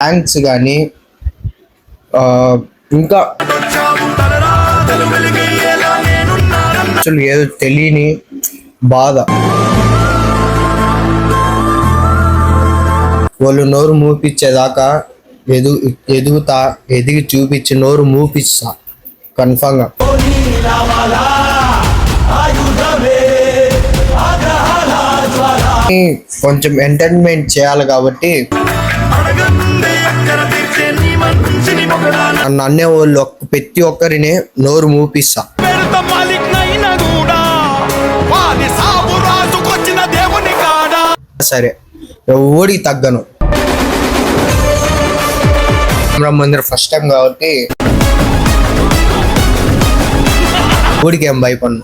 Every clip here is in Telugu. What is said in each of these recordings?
థ్యాంక్స్ కానీ ఇంకా అసలు ఏదో తెలియని బాధ. వాళ్ళు నోరు మూపించేదాకా ఎదిగి చూపించి నోరు మూపిస్తా కన్ఫామ్గా. కొంచెం ఎంటర్టైన్మెంట్ చేయాలి కాబట్టి నన్ను అనే వాళ్ళు ప్రతి ఒక్కరిని నోరు మూపిస్తా. సరే ఓడికి తగ్గను. మందిరం ఫస్ట్ టైం కాబట్టి ఓడికి ఏం భయపడను.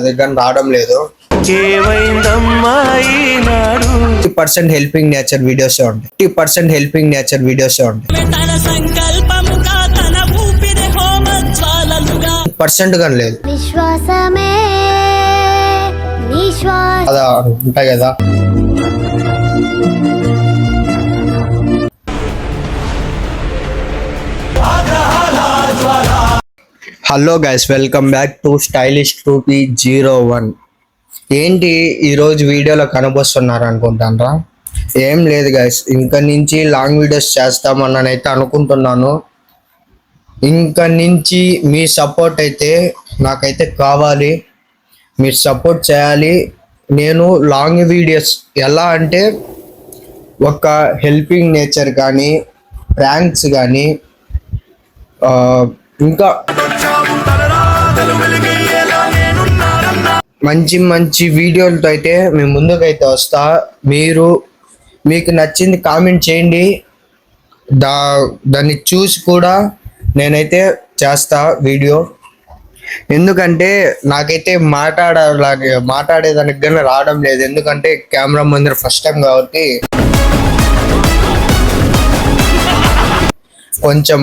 దగ్గర రావడం లేదు. 50% హెల్పింగ్ నేచర్ వీడియోసే ఉంటాయి. 50% హెల్పింగ్ నేచర్ వీడియోసే ఉంటాయి. 1% కానీ లేదు. అదా ఉంటాయి కదా. Hello guys, welcome back to stylish 2P01. ఏంటి ఈరోజు వీడియోలో కనబొస్తున్నారు అనుకుంటారా? ఏం లేదు గైస్, ఇంకా నుంచి లాంగ్ వీడియోస్ చేస్తామన్నైతే అనుకుంటున్నాను. ఇంకా నుంచి మీ సపోర్ట్ అయితే నాకైతే కావాలి. మీరు సపోర్ట్ చేయాలి. నేను లాంగ్ వీడియోస్ ఎలా అంటే ఒక హెల్పింగ్ నేచర్ కానీ, ప్రాంక్స్ కానీ, ఇంకా మంచి మంచి వీడియోలతో అయితే మేము ముందుకైతే వస్తా. మీకు నచ్చింది కామెంట్ చేయండి. దాన్ని చూసి కూడా నేనైతే చేస్తా వీడియో. ఎందుకంటే నాకైతే మాట్లాడేదానికి కానీ రావడం లేదు. ఎందుకంటే కెమెరా ముందర ఫస్ట్ టైం కాబట్టి కొంచెం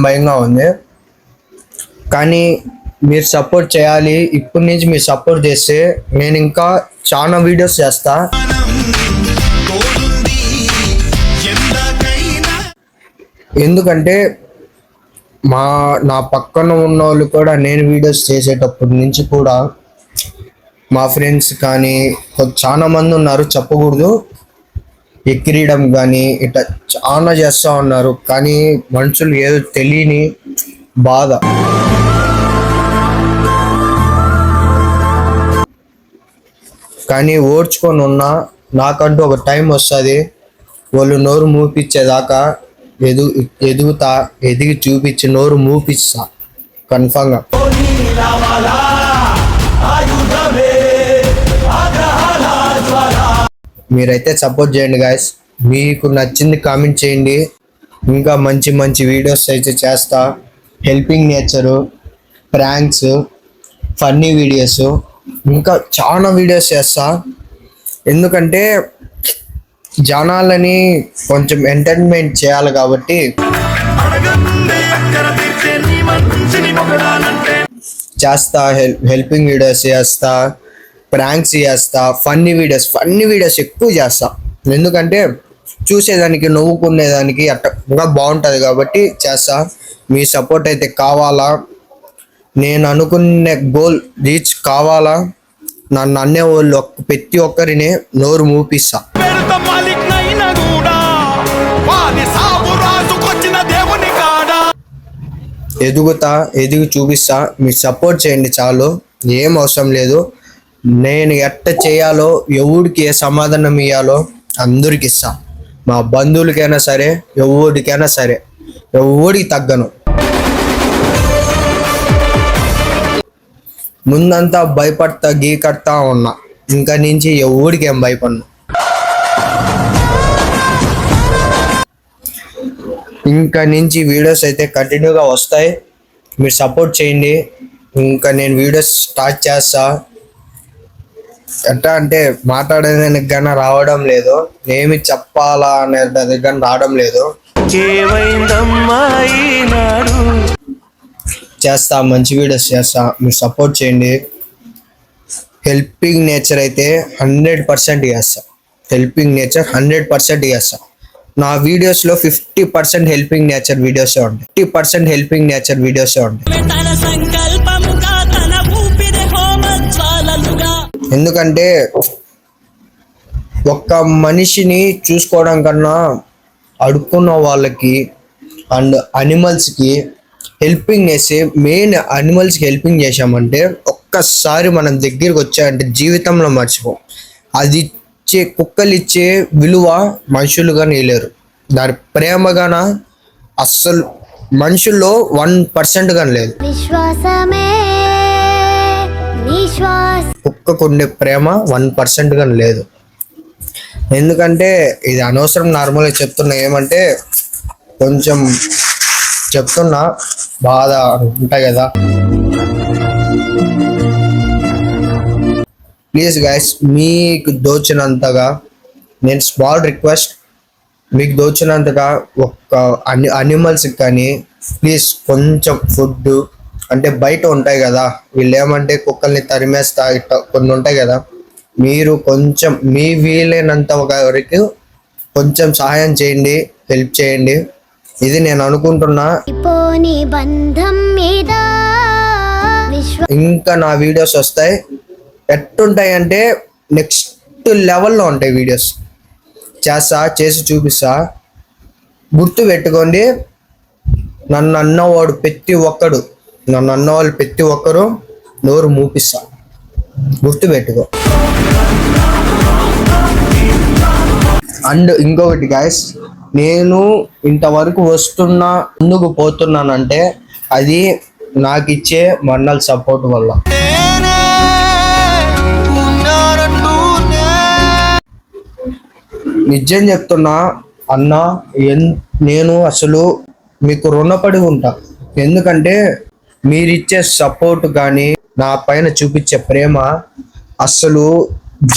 భయంగా ఉంది. కానీ మీరు సపోర్ట్ చేయాలి. ఇప్పటి నుంచి మీరు సపోర్ట్ చేస్తే నేను ఇంకా చాలా వీడియోస్ చేస్తా. ఎందుకంటే నా పక్కన ఉన్న వాళ్ళు కూడా నేను వీడియోస్ చేసేటప్పటి నుంచి కూడా మా ఫ్రెండ్స్ కానీ చాలా మంది ఉన్నారు, చెప్పకూడదు, ఎక్కిరియడం కానీ ఇట్లా చాలా చేస్తూ ఉన్నారు. కానీ మనుషులు ఏదో తెలియని బాధ. కానీ ఓడ్చుకొని ఉన్నా నాకంటూ ఒక టైం వస్తుంది. వాళ్ళు నోరు మూపించేదాకా ఎదిగి చూపించి నోరు మూపిస్తా కన్ఫామ్గా. మీరైతే సపోర్ట్ చేయండి గాయస్. మీకు నచ్చింది కామెంట్ చేయండి. ఇంకా మంచి మంచి వీడియోస్ అయితే చేస్తా. Helping nature, pranks, funny videos, ఇంకా చాలా వీడియోస్ చేస్తా. ఎందుకంటే జనాలని కొంచెం ఎంటర్టైన్మెంట్ చేయాలి కాబట్టి చేస్తా. హెల్పింగ్ వీడియోస్ చేస్తా, ప్రాంక్స్ చేస్తా, ఫన్నీ వీడియోస్ ఎక్కువ చేస్తా. ఎందుకంటే చూసేదానికి, నవ్వుకునేదానికి అట్లా ఇంకా బాగుంటుంది కాబట్టి చేస్తా. మీ సపోర్ట్ అయితే కావాలా. నేను అనుకునే గోల్ రీచ్ కావాలా. నన్ను అనేవాళ్ళు ప్రతి ఒక్కరిని నోరు మూపిస్తా. ఎదిగి చూపిస్తా. మీరు సపోర్ట్ చేయండి చాలు, ఏం అవసరం లేదు. నేను ఎట్ట చేయాలో, ఎవరికి ఏ సమాధానం ఇవ్వాలో అందరికి ఇస్తా. మా బంధువులకైనా సరే, ఎవరికైనా సరే, ఎవరికి తగ్గను. ముందంతా భయపడతా గీకడతా ఉన్నా, ఇంకా నుంచి ఎవరికి ఏం భయపడను. ఇంకా నుంచి వీడియోస్ అయితే కంటిన్యూగా వస్తాయి. మీరు సపోర్ట్ చేయండి. ఇంకా నేను వీడియోస్ స్టార్ట్ చేస్తా. ఎట్లా అంటే మాట్లాడేదానికి కానీ రావడం లేదు, ఏమి చెప్పాలా అనేది కానీ రావడం లేదు. చేస్తా, మంచి వీడియోస్ చేస్తా. మీరు సపోర్ట్ చేయండి. హెల్పింగ్ నేచర్ అయితే 100% చేస్తా. హెల్పింగ్ నేచర్ 100% చేస్తా. నా వీడియోస్లో 50% హెల్పింగ్ నేచర్ వీడియోసే ఉంటాయి. 50% హెల్పింగ్ నేచర్ వీడియోసే ఉంటాయి. ఎందుకంటే ఒక్క మనిషిని చూసుకోవడం కన్నా అడుక్కున్న వాళ్ళకి అండ్ అనిమల్స్కి హెల్పింగ్ చేసి మెయిన్ అనిమల్స్కి హెల్పింగ్ చేసామంటే ఒక్కసారి మనం దగ్గరికి వచ్చాయంటే జీవితంలో మర్చిపోం. అది ఇచ్చే కుక్కలు ఇచ్చే విలువ మనుషులుగా నేలేరు. దాని ప్రేమగాన అస్సలు మనుషుల్లో 1% కానీ లేదు. కుక్కకు ఉండే ప్రేమ 1% కానీ లేదు. ఎందుకంటే ఇది అనవసరం నార్మల్గా చెప్తున్నా, ఏమంటే కొంచెం చెప్తున్నా బాధ ఉంటాయి కదా. ప్లీజ్ గైస్, మీకు దోచినంతగా నేను స్మాల్ రిక్వెస్ట్, మీకు దోచినంతగా ఒక్క అనిమల్స్కి కానీ ప్లీజ్ కొంచెం ఫుడ్, అంటే బయట ఉంటాయి కదా వీళ్ళు ఏమంటే కుక్కల్ని తరిమేస్తా ఇట్లా కొన్ని ఉంటాయి కదా, మీరు కొంచెం మీ వీలైనంత వరకు కొంచెం సహాయం చేయండి, హెల్ప్ చేయండి. ఇది నేను అనుకుంటున్నా. ఇంకా నా వీడియోస్ వస్తాయి. ఎట్టుంటాయి అంటే నెక్స్ట్ లెవెల్లో ఉంటాయి వీడియోస్. చేసి చూపిస్తా. గుర్తు పెట్టుకోండి, నన్ను అన్నవాళ్ళు ప్రతి ఒక్కరు నోరు మూపిస్తా. గుర్తు పెట్టుకో. అండ్ ఇంకొకటి గాయస్, నేను ఇంతవరకు వస్తున్నా ముందుకు పోతున్నానంటే అది నాకు ఇచ్చే మన్నల సపోర్ట్ వల్ల. నిజం చెప్తున్నా అన్న, నేను అసలు మీకు రుణపడి ఉంటా. ఎందుకంటే మీరిచ్చే సపోర్ట్ కానీ నా పైన చూపించే ప్రేమ అసలు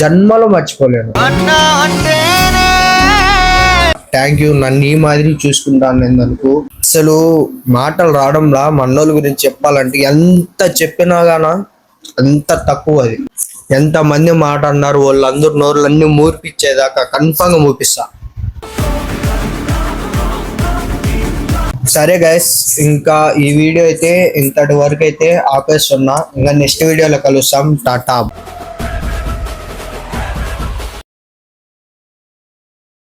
జన్మలో మర్చిపోలేను. Thank you. నన్ను ఈ మాదిరి చూసుకుంటాను. ఎందుకు అసలు మాటలు రావడంలా మన్నోళ్ళ గురించి చెప్పాలంటే ఎంత చెప్పినా గానా అంత తక్కువ. అది ఎంతమంది మాట అన్నారు, వాళ్ళందరూ నోరులన్నీ మూర్పిచ్చేదాకా కన్ఫామ్గా మూపిస్తా. సరే గైస్, ఇంకా ఈ వీడియో అయితే ఇంతటి వరకు అయితే ఆపేస్తున్నా. ఇంకా నెక్స్ట్ వీడియోలో కలుస్తాం. టాటా.